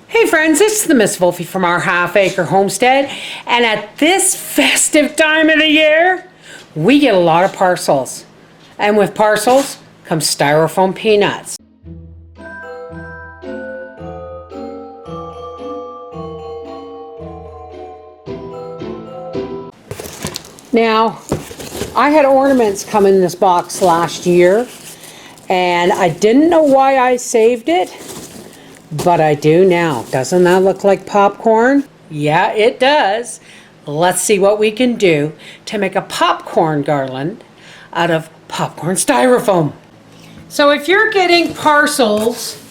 Hey friends, it's the Miss Wolfie from our half-acre homestead, and at this festive time of the year, we get a lot of parcels. And with parcels comes styrofoam peanuts. Now, I had ornaments come in this box last year, and I didn't know why I saved it. But I do now. Doesn't that look like popcorn? Yeah, it does. Let's see what we can do to make a popcorn garland out of popcorn styrofoam. So if you're getting parcels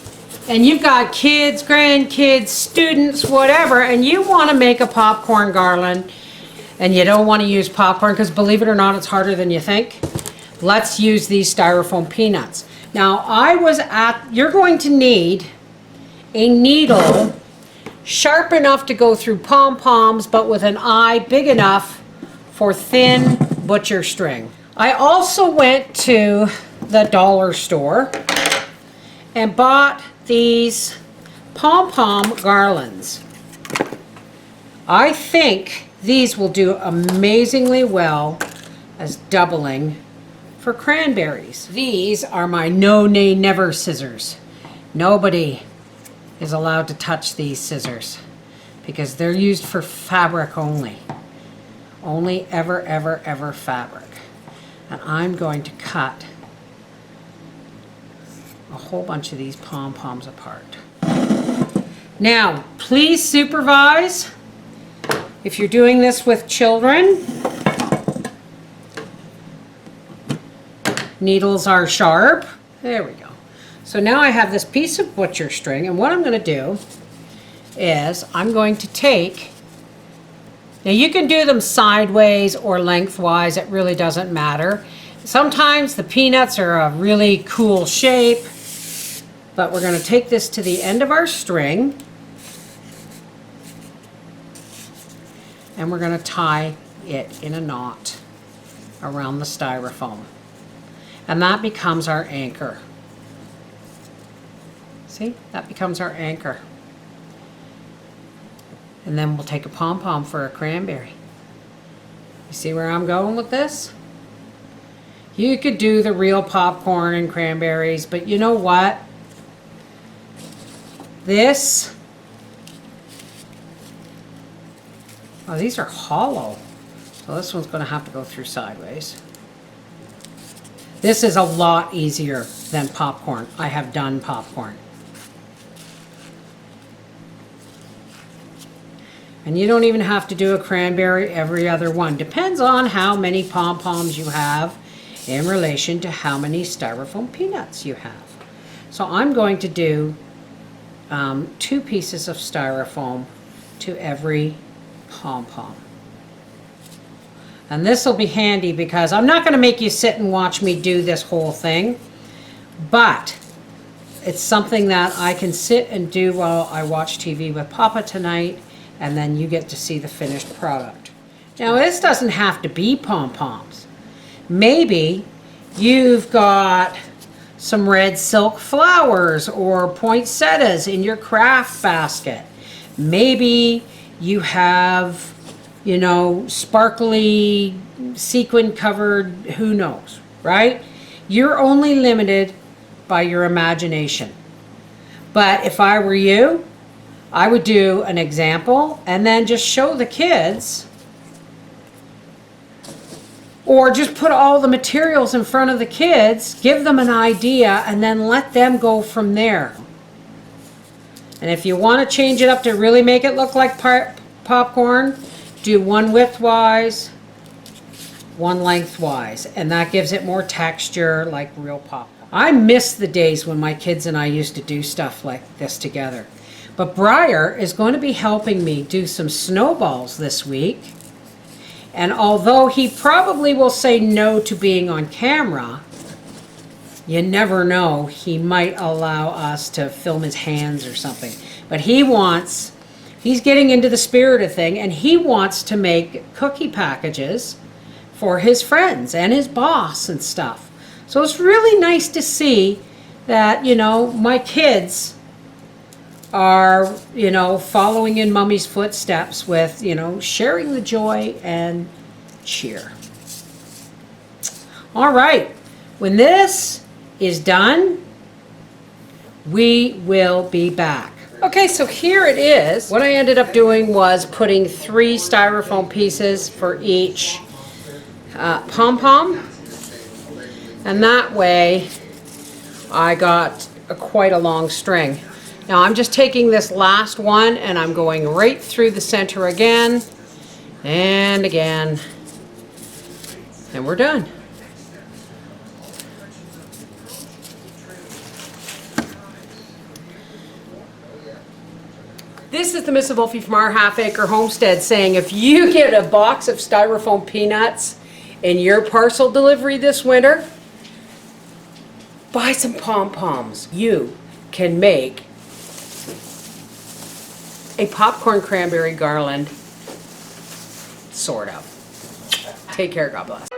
and you've got kids, grandkids, students, whatever, and you want to make a popcorn garland and you don't want to use popcorn, because believe it or not, it's harder than you think, let's use these styrofoam peanuts. Now, you're going to need a needle sharp enough to go through pom-poms, but with an eye big enough for thin butcher string. I also went to the dollar store and bought these pom-pom garlands. I think these will do amazingly well as doubling for cranberries. These are my no, nay, never scissors. Nobody is allowed to touch these scissors because they're used for fabric only. Only ever fabric. And I'm going to cut a whole bunch of these pom-poms apart. Now, please supervise if you're doing this with children. Needles are sharp. There we go. So now I have this piece of butcher string, and what I'm going to do is I'm going to take, now you can do them sideways or lengthwise, it really doesn't matter. Sometimes the peanuts are a really cool shape, but we're going to take this to the end of our string and we're going to tie it in a knot around the styrofoam. And that becomes our anchor. See, that becomes our anchor. And then we'll take a pom-pom for a cranberry. You see where I'm going with this? You could do the real popcorn and cranberries, but you know what? These are hollow. So this one's going to have to go through sideways. This is a lot easier than popcorn. I have done popcorn. And you don't even have to do a cranberry every other one. Depends on how many pom-poms you have in relation to how many styrofoam peanuts you have. So I'm going to do 2 pieces of styrofoam to every pom-pom. And this will be handy because I'm not going to make you sit and watch me do this whole thing, but it's something that I can sit and do while I watch TV with Papa tonight, and then you get to see the finished product. Now, this doesn't have to be pom-poms. Maybe you've got some red silk flowers or poinsettias in your craft basket. Maybe you have, you know, sparkly sequin covered, who knows, right? You're only limited by your imagination. But if I were you, I would do an example and then just show the kids, or just put all the materials in front of the kids, give them an idea, and then let them go from there. And if you want to change it up to really make it look like popcorn, do one widthwise, one lengthwise, and that gives it more texture like real popcorn. I miss the days when my kids and I used to do stuff like this together. But Briar is going to be helping me do some snowballs this week. And although he probably will say no to being on camera, you never know, he might allow us to film his hands or something. But he's getting into the spirit of thing, and he wants to make cookie packages for his friends and his boss and stuff. So it's really nice to see that, you know, my kids are, you know, following in Mummy's footsteps with, you know, sharing the joy and cheer. All right, when this is done, we will be back. Okay, so here it is. What I ended up doing was putting 3 styrofoam pieces for each pom-pom, and that way I got quite a long string. Now I'm just taking this last one and I'm going right through the center again and again, and we're done. This is the Miss Wolfie from our half-acre homestead saying if you get a box of styrofoam peanuts in your parcel delivery this winter, buy some pom-poms. You can make a popcorn cranberry garland, sort of. Take care, God bless.